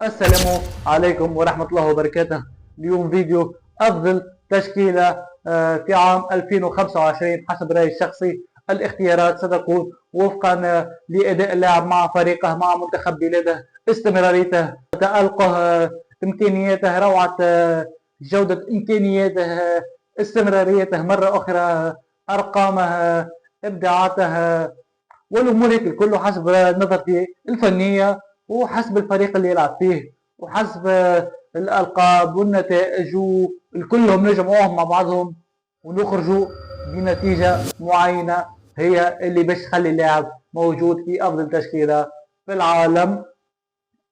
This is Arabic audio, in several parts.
السلام عليكم ورحمة الله وبركاته. اليوم فيديو أفضل تشكيلة في عام 2025 حسب رأيي الشخصي. الاختيارات ستكون وفقا لأداء اللاعب مع فريقه مع منتخب بلاده، استمراريته، تألقه، إمكانياته، روعة جودة إمكانياته، استمراريته مرة أخرى، أرقامه، إبداعاته، والامور هيك كله حسب نظرتي الفنيه، وحسب الفريق اللي يلعب فيه، وحسب الالقاب والنتائج، وكلهم نجمعوهم مع بعضهم ونخرجوا بنتيجه معينه هي اللي باش تخلي اللاعب موجود في افضل تشكيله في العالم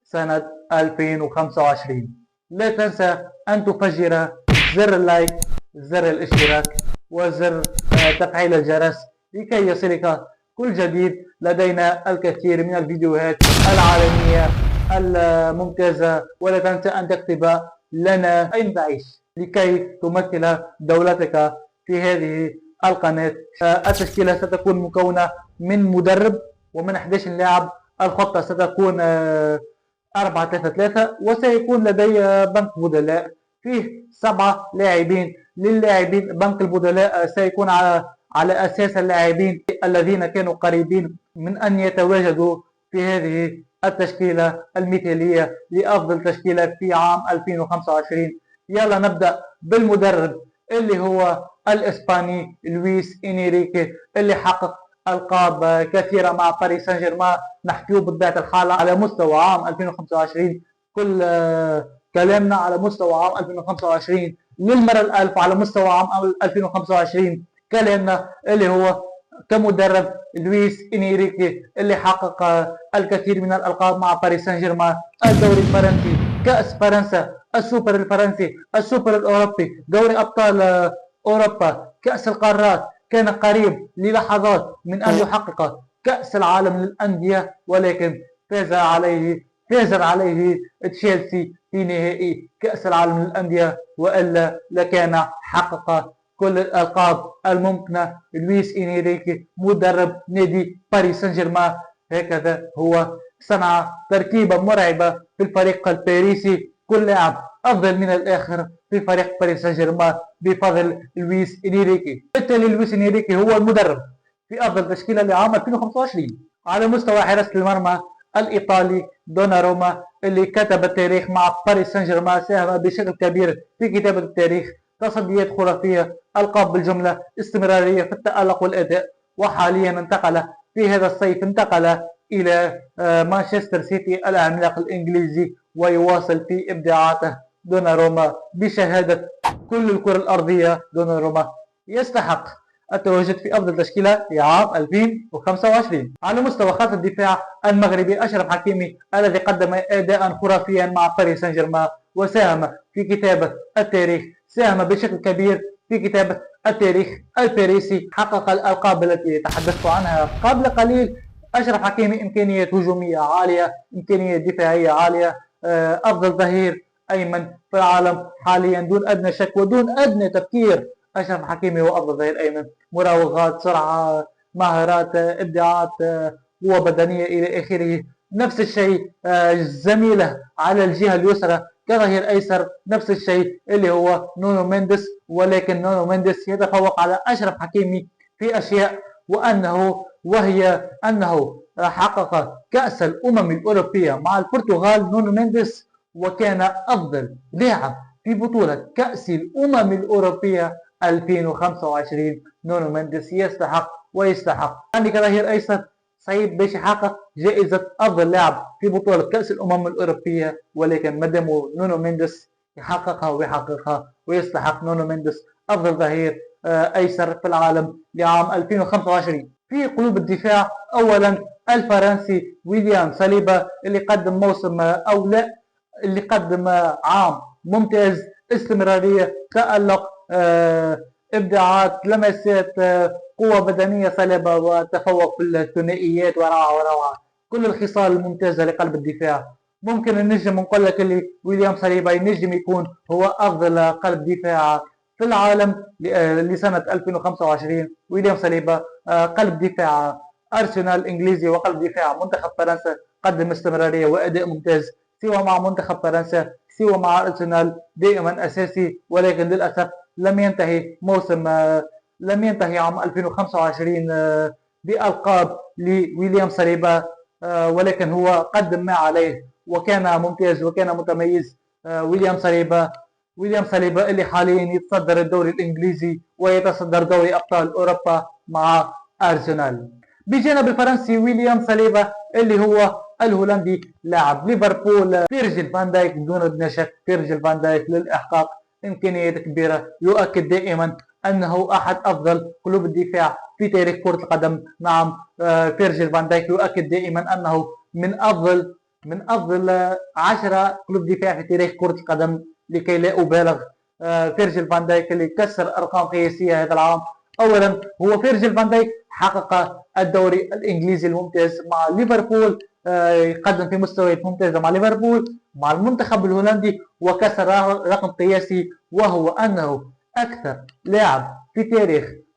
سنه 2025. لا تنسى ان تفجر زر اللايك، زر الاشتراك، وزر تفعيل الجرس لكي يصلك كل جديد. لدينا الكثير من الفيديوهات العالمية الممتازة، ولا تنسى أن تكتب لنا أين تعيش لكي تمثل دولتك في هذه القناة. التشكيلة ستكون مكونة من مدرب ومن 11 لاعب. الخطة ستكون 4-3-3، وسيكون لدي بنك بدلاء فيه 7 لاعبين. للاعبين بنك البدلاء سيكون على أساس اللاعبين الذين كانوا قريبين من أن يتواجدوا في هذه التشكيلة المثالية لأفضل تشكيلة في عام 2025. يلا نبدأ بالمدرب اللي هو الإسباني لويس إنريكي، اللي حقق ألقاب كثيرة مع باريس سان جيرمان. نحكيه بطبيعة الحال على مستوى عام 2025، كل كلامنا على مستوى عام 2025 للمرة الألف. على مستوى عام 2025 كلامنا اللي هو كمدرب لويس إنريكي، اللي حقق الكثير من الألقاب مع باريس سان جيرمان، الدوري الفرنسي، كأس فرنسا، السوبر الفرنسي، السوبر الأوروبي، دوري أبطال أوروبا، كأس القارات. كان قريب للحظات من أن يحقق كأس العالم للأندية، ولكن فاز عليه تشيلسي في نهائي كأس العالم للأندية، وإلا لكان حقق كل الألقاب الممكنة. لويس إنريكي مدرب نادي باريس سان جيرمان، هكذا هو صنع تركيبة مرعبة في الفريق الباريسي. كل لاعب أفضل من الآخر في فريق باريس سان جيرمان بفضل لويس إنريكي. بالتالي لويس إنريكي هو المدرب في أفضل تشكيلة لعام 2025. على مستوى حراسة المرمى، الإيطالي دوناروما، اللي كتب التاريخ مع باريس سان جيرمان، ساهم بشكل كبير في كتابة التاريخ، تصديات خرافية، ألقاب بالجملة، استمرارية في التألق والأداء. وحاليا في هذا الصيف انتقل إلى مانشستر سيتي العملاق الإنجليزي، ويواصل في إبداعاته. دوناروما بشهادة كل الكرة الأرضية، دوناروما يستحق التواجد في أفضل تشكيلة في عام 2025. على مستوى خط الدفاع، المغربي أشرف حكيمي، الذي قدم أداء خرافيا مع باريس سان جيرمان وساهم في كتابة التاريخ، ساهم بشكل كبير في كتابة التاريخ الباريسي، حقق الألقاب التي تحدثت عنها قبل قليل. أشرف حكيمي إمكانيات هجومية عالية، إمكانيات دفاعية عالية، أفضل ظهير أيمن في العالم حاليا دون أدنى شك ودون أدنى تفكير. أشرف حكيمي هو أفضل ظهير أيمن، مراوغات، سرعة، مهارات، إبداعات، قوة بدنية إلى آخره. نفس الشيء زميله على الجهة اليسرى كظهير أيسر، نفس الشيء اللي هو نونو مينديس، ولكن نونو مينديس يتفوق على أشرف حكيمي في أشياء، وهي أنه حقق كأس الأمم الأوروبية مع البرتغال نونو مينديس، وكان أفضل لاعب في بطولة كأس الأمم الأوروبية 2025. نونو مينديس يستحق ويستحق. عندك ظهير أيسر صعيب باش يحقق جائزة أفضل لاعب في بطولة كأس الأمم الأوروبية، ولكن مادام نونو مينديس يحققها ويستحق نونو مينديس أفضل ظهير أيسر في العالم لعام 2025. في قلوب الدفاع، أولا الفرنسي ويليام ساليبا، اللي قدم موسم أو لا اللي قدم عام ممتاز، استمرارية، تألق، إبداعات، لمسات، قوة بدنية صلبة، وتفوق في الثنائيات، وروعة كل الخصال الممتازة لقلب الدفاع. ممكن النجم نقول لك اللي ويليام ساليبا ينجم يكون هو أفضل قلب دفاع في العالم لسنة 2025. ويليام ساليبا قلب دفاع أرسنال الإنجليزي وقلب دفاع منتخب فرنسا، قدم استمرارية وأداء ممتاز سواء مع منتخب فرنسا سواء مع أرسنال دائما أساسي، ولكن للأسف لم ينتهي لم ينتهي عام 2025 بألقاب لويليام صليبا، ولكن هو قدم ما عليه وكان ممتاز وكان متميز. ويليام صليبا اللي حاليا يتصدر الدوري الإنجليزي ويتصدر دوري أبطال أوروبا مع أرسنال. بجانب الفرنسي ويليام صليبا اللي هو الهولندي لاعب ليفربول فيرجيل فان دايك، دون ادنى شك فيرجيل فان دايك للإحقاق إمكانيات كبيرة، يؤكد دائما أنه أحد أفضل قلوب الدفاع في تاريخ كرة القدم. نعم، فيرجيل فان دايك يؤكد دائما أنه من أفضل 10 قلوب دفاع في تاريخ كرة القدم، لكي لا أبالغ. فيرجيل فان دايك اللي كسر أرقام قياسية هذا العام. أولا هو فيرجيل فان دايك حقق الدوري الإنجليزي الممتاز مع ليفربول، يقدم في مستويات ممتازة مع ليفربول مع المنتخب الهولندي، وكسر رقم قياسي، وهو أنه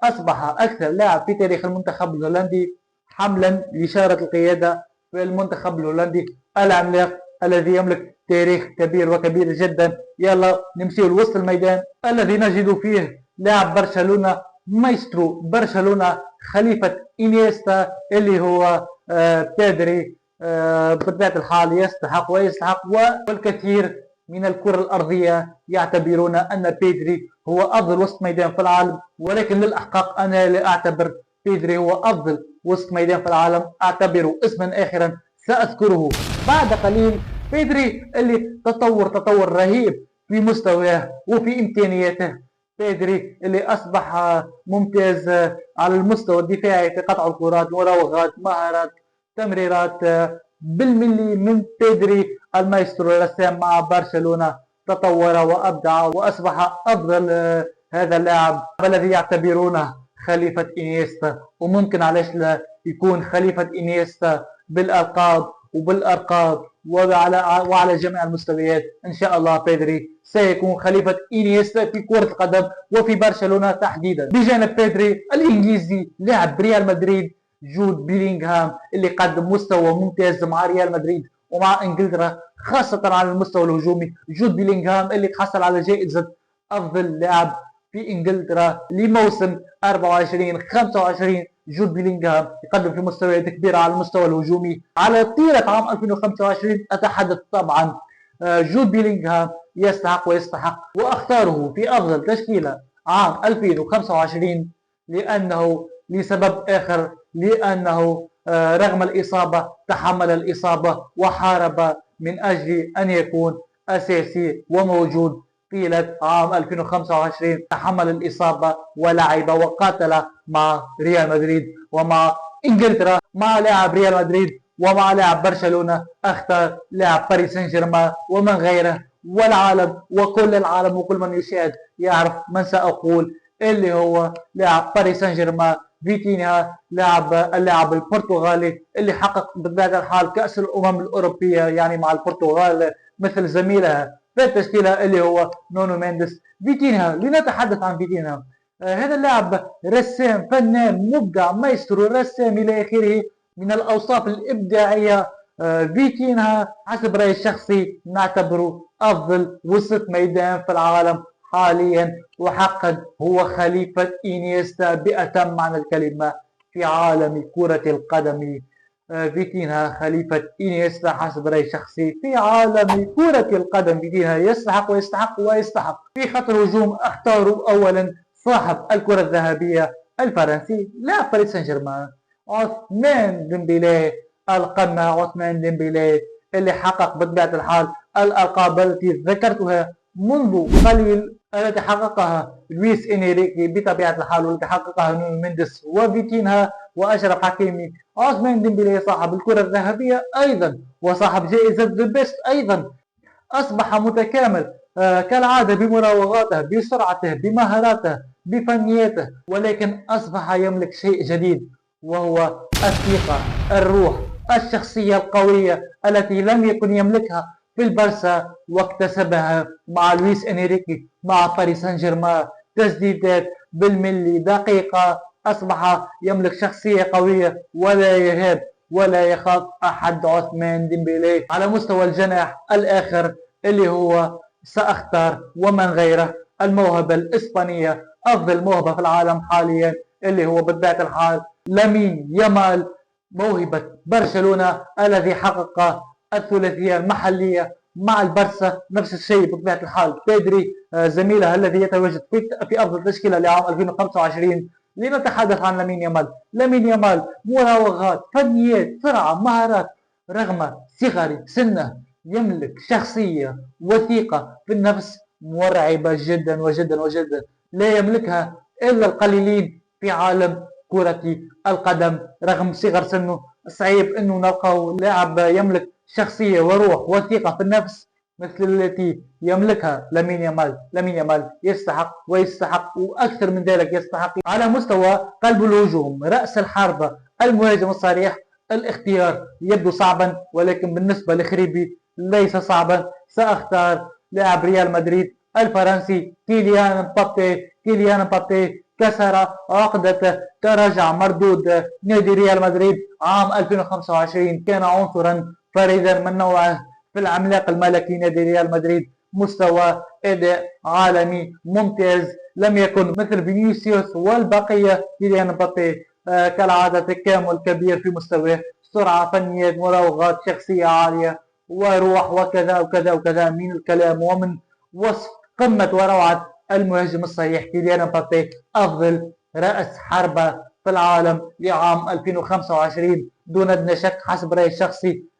أصبح أكثر لاعب في تاريخ المنتخب الهولندي حملا لشارة القيادة في المنتخب الهولندي العملاق الذي يملك تاريخ كبير وكبير جدا. يلا نمشي لوسط الميدان الذي نجد فيه لاعب برشلونة، مايسترو برشلونة، خليفة إنيستا اللي هو بيدري. بطبيعة الحال يستحق والكثير من الكرة الأرضية يعتبرون أن بيدري هو أفضل وسط ميدان في العالم، ولكن للأحقاق أنا لا أعتبر بيدري هو أفضل وسط ميدان في العالم، أعتبره اسما آخرا سأذكره بعد قليل. بيدري اللي تطور رهيب في مستواه وفي إمكانياته، بيدري اللي أصبح ممتاز على المستوى الدفاعي في قطع الكرات، مراوغات، مهارات، تمريرات بالملي. من بيدري المايسترو الرسام مع برشلونة تطور وأبدع وأصبح أفضل هذا اللاعب الذي يعتبرونه خليفة إنيستا، وممكن علاش لا يكون خليفة إنيستا بالألقاب وبالأرقام وعلى جميع المستويات. إن شاء الله بيدري سيكون خليفة إنيستا في كرة القدم وفي برشلونة تحديدا. بجانب بيدري الإنجليزي لاعب ريال مدريد جود بيلينغهام اللي قدم مستوى ممتاز مع ريال مدريد ومع انجلترا، خاصة على المستوى الهجومي. جود بيلينغهام اللي تحصل على جائزة أفضل لاعب في انجلترا لموسم 24-25. جود بيلينغهام يقدم في مستويات كبيرة على المستوى الهجومي على طيلة عام 2025. أتحدث طبعا جود بيلينغهام يستحق وأختاره في أفضل تشكيلة عام 2025 لسبب آخر، لأنه رغم الإصابة تحمل الإصابة وحارب من أجل أن يكون أساسي وموجود طيلة عام 2025. تحمل الإصابة ولعب وقاتل مع ريال مدريد ومع إنجلترا، مع لاعب ريال مدريد ومع لاعب برشلونة. اختار لاعب باريس سان جيرمان ومن غيره، والعالم وكل العالم وكل من يشاهد يعرف من سأقول، اللي هو لاعب باريس سان جيرمان فيتينها، اللاعب البرتغالي اللي حقق بطبيعة الحال كأس الأمم الأوروبية يعني مع البرتغال مثل زميلها في التشكيلة اللي هو نونو مينديس. فيتينها، لنتحدث عن فيتينها. هذا اللاعب رسام، فنان، مبدع، مايسترو، رسام إلى آخره من الأوصاف الإبداعية. فيتينها حسب رأيي الشخصي نعتبره أفضل وسط ميدان في العالم حاليا، وحقا هو خليفة إنيستا بأتم معنى الكلمة في عالم كرة القدم. فيتينها خليفة إنيستا حسب رأيي الشخصي في عالم كرة القدم. فيتينها يستحق. في خط الهجوم اختاروا أولا صاحب الكرة الذهبية الفرنسي لاعب باريس سان جيرمان عثمان ديمبيلي القمة. عثمان ديمبيلي اللي حقق بطبيعة الحال الألقاب التي ذكرتها منذ قليل، التي حققها لويس إنريكي بطبيعة الحال، والتي حققها نونو مينديس وفيتينها وأشرف حكيمي. عثمان ديمبيلي صاحب الكرة الذهبية أيضا وصاحب جائزة ذا بيست أيضا. أصبح متكامل كالعادة بمراوغاته، بسرعته، بمهاراته، بفنياته، ولكن أصبح يملك شيء جديد وهو الثقة، الروح، الشخصية القوية التي لم يكن يملكها في البرسا واكتسبها مع لويس إنريكي مع باريس سان جيرمان. تسديدات بالملي دقيقة، أصبح يملك شخصية قوية ولا يهاب ولا يخاف أحد عثمان ديمبélé. على مستوى الجناح الآخر اللي هو سأختار ومن غيره الموهبة الإسبانية، أفضل موهبة في العالم حاليا، اللي هو بطبيعة الحال لامين يامال، موهبة برشلونة الذي حقق الثلاثية المحلية مع البرسا. نفس الشيء بطبيعة الحال بيدري زميله الذي يتواجد في أفضل تشكيلة لعام 2025. لنتحدث عن لامين يامال. لامين يامال مراوغات، فنيات، سرعة، مهارات، رغم صغر سنه يملك شخصية وثيقة في النفس مرعبة جدا وجدا وجدا، لا يملكها إلا القليلين في عالم كرة القدم. رغم صغر سنه صعيب أنه نلقاه لاعب يملك شخصية وروح وثيقة في النفس مثل التي يملكها لامين يامال. لامين يامال يستحق ويستحق وأكثر من ذلك يستحق. على مستوى قلب الهجوم، رأس الحربة، المهاجم الصريح، الاختيار يبدو صعبا، ولكن بالنسبة لخريبي ليس صعبا. سأختار لاعب ريال مدريد الفرنسي كيليان مبابي. كيليان مبابي كسر عقدة تراجع مردود نادي ريال مدريد عام 2025، كان عنصرا فريدا من نوعه في العملاق الملكي نادي ريال مدريد، مستوى أداء عالمي ممتاز، لم يكن مثل فينيسيوس والبقية. كيليان مبابي كالعادة تكامل كبير في مستواه، سرعة، فنيات، مراوغات، شخصية عالية، وروح، وكذا وكذا وكذا من الكلام ومن وصف قمة وروعة المهاجم الصحيح كيليان مبابي، أفضل رأس حربة في العالم لعام 2025 دون أدنى شك حسب رأيي الشخصي.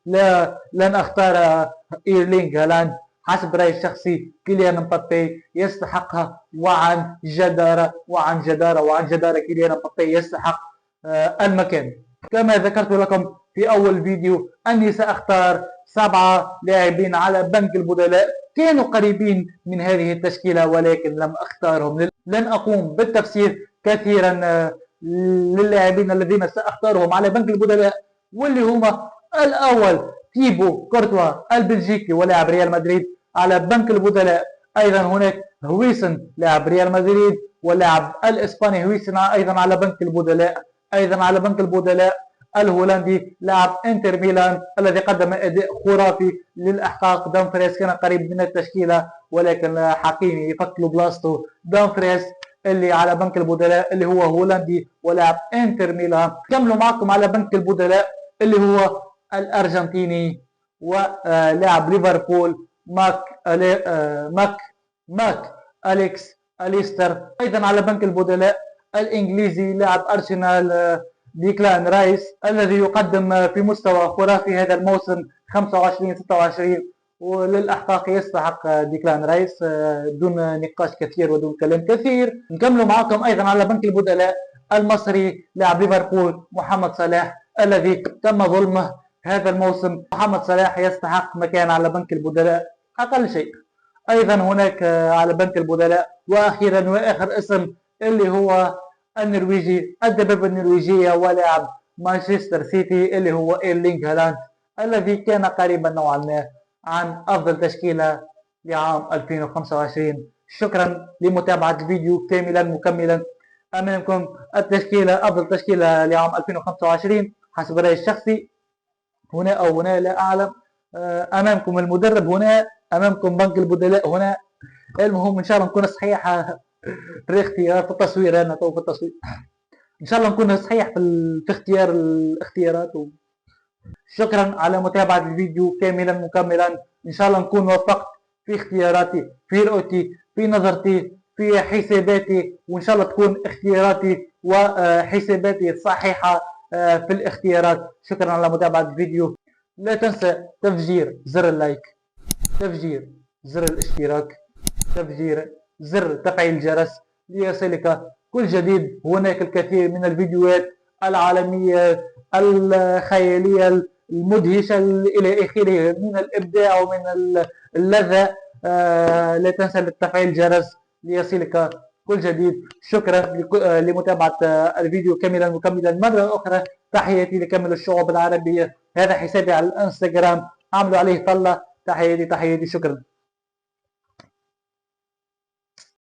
لن أختار إيرلينغ هالاند، حسب رأيي الشخصي كيليان مبابي يستحقها وعن جدارة وعن جدارة وعن جدارة. كيليان مبابي يستحق المكان. كما ذكرت لكم في أول فيديو أني سأختار 7 لاعبين على بنك البدلاء كانوا قريبين من هذه التشكيلة، ولكن لم أختارهم. لن أقوم بالتفسير كثيرا للاعبين الذين سأختارهم على بنك البدلاء، واللي هما الأول تيبو كورتوا البلجيكي ولاعب ريال مدريد على بنك البدلاء. أيضا هناك هويسن لاعب ريال مدريد، واللاعب الإسباني هويسن أيضا على بنك البدلاء. أيضا على بنك البدلاء الهولندي لاعب انتر ميلان الذي قدم اداء خرافي للاحقاق. دامفريس كان قريب من التشكيله، ولكن حكيمي يفك له بلاصته. دامفريس اللي على بنك البدلاء اللي هو هولندي ولاعب انتر ميلان. كملوا معكم على بنك البدلاء اللي هو الارجنتيني ولاعب ليفربول ماك اليكس اليستر. ايضا على بنك البدلاء الانجليزي لاعب ارسنال ديكلان رايس الذي يقدم في مستوى خرافي هذا الموسم 25-26، وللأحقاق يستحق ديكلان رايس دون نقاش كثير ودون كلام كثير. نكمل معكم أيضا على بنك البدلاء المصري لاعب ليفربول محمد صلاح الذي تم ظلمه هذا الموسم. محمد صلاح يستحق مكان على بنك البدلاء أقل شيء. أيضا هناك على بنك البدلاء وأخيرا وآخر اسم اللي هو النرويجي، الدبابة النرويجية ولاعب مانشستر سيتي اللي هو إيرلينغ هالاند الذي كان قريبا نوعا ما عن أفضل تشكيلة لعام 2025. شكرا لمتابعة الفيديو كاملا مكملا. أمامكم التشكيلة، أفضل تشكيلة لعام 2025 حسب رأيي الشخصي، هنا أو هنا لا أعلم. أمامكم المدرب هنا، أمامكم بنك البدلاء هنا. المهم إن شاء الله نكون صحيحة في الاختيار، في التصوير. انا تو في التصوير ان شاء الله نكون صحيح في اختيار الاختيارات. شكرا على متابعة الفيديو كاملا مكملا. ان شاء الله نكون وفقت في اختياراتي، في رؤيتي، في نظرتي، في حساباتي، وان شاء الله تكون اختياراتي وحساباتي صحيحة في الاختيارات. شكرا على متابعة الفيديو. لا تنسى تفجير زر اللايك، تفجير زر الاشتراك، تفجير زر تفعيل الجرس ليصلك كل جديد. هناك الكثير من الفيديوهات العالمية الخيالية المدهشة إلى آخره من الإبداع ومن اللذة. لا تنسى تفعيل الجرس ليصلك كل جديد. شكرا لمتابعة الفيديو كاملا مكملا مرة أخرى. تحياتي لكامل الشعوب العربية. هذا حسابي على الانستغرام، عملوا عليه طلة. تحياتي شكرا.